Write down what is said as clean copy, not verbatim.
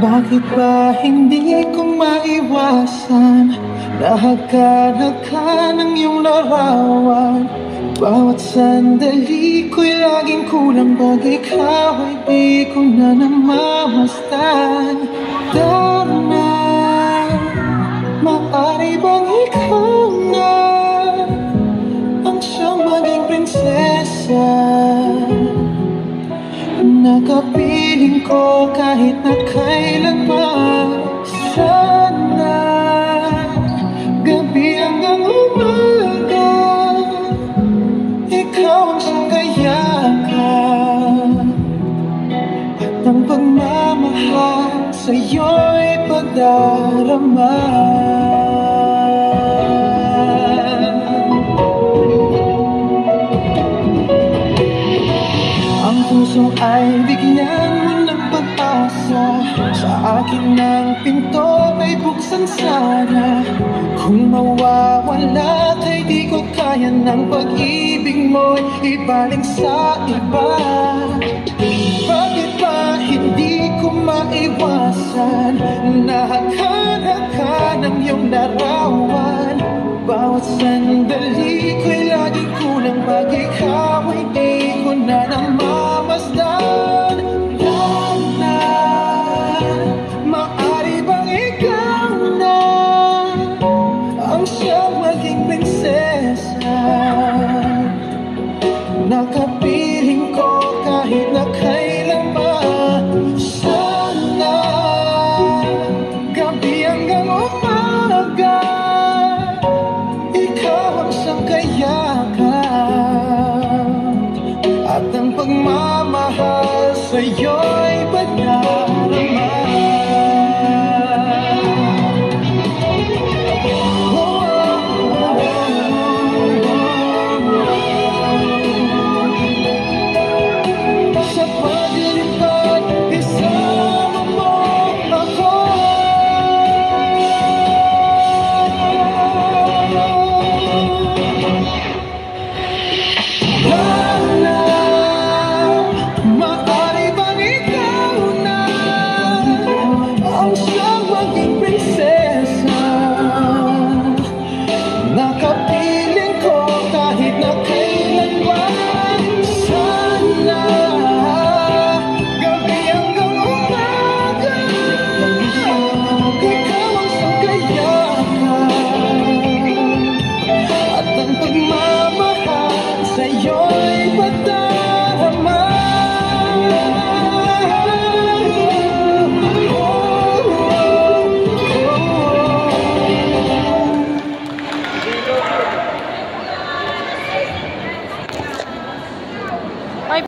Bakit ba hindi ko maiwasan Nahagkanag ka ng iyong larawan Bawat sandali ko'y laging kulang Pag ikaw ay di ko na namamastan Darna, maaari bang ikaw na Ang siyang maging prinsesa Nakapiling ko kahit na kailan pa Sana gabi hanggang umaga Ikaw ang siyang kayakan At ang pagmamahal sa'yo'y padarama Ang puso ay bigyan mo ng pag-asa Sa akin ang pinto ay buksan sana Kung mawawala ay di ko kaya ng pag-ibig mo'y ibaling sa iba Bakit ba hindi ko maiwasan Nahagkanag ka ng iyong larawan Bawat sandali ko'y laging kulang Pag ikaw ay di ko na namamasdan Lana, maaari bang ikaw na Ang siyang maging prinsesa Nakapiling ko kahit na kailan pa Sana gabi hanggang umaga Ikaw ang siyang kayakan At ang pagmamahal sa'yo'y banal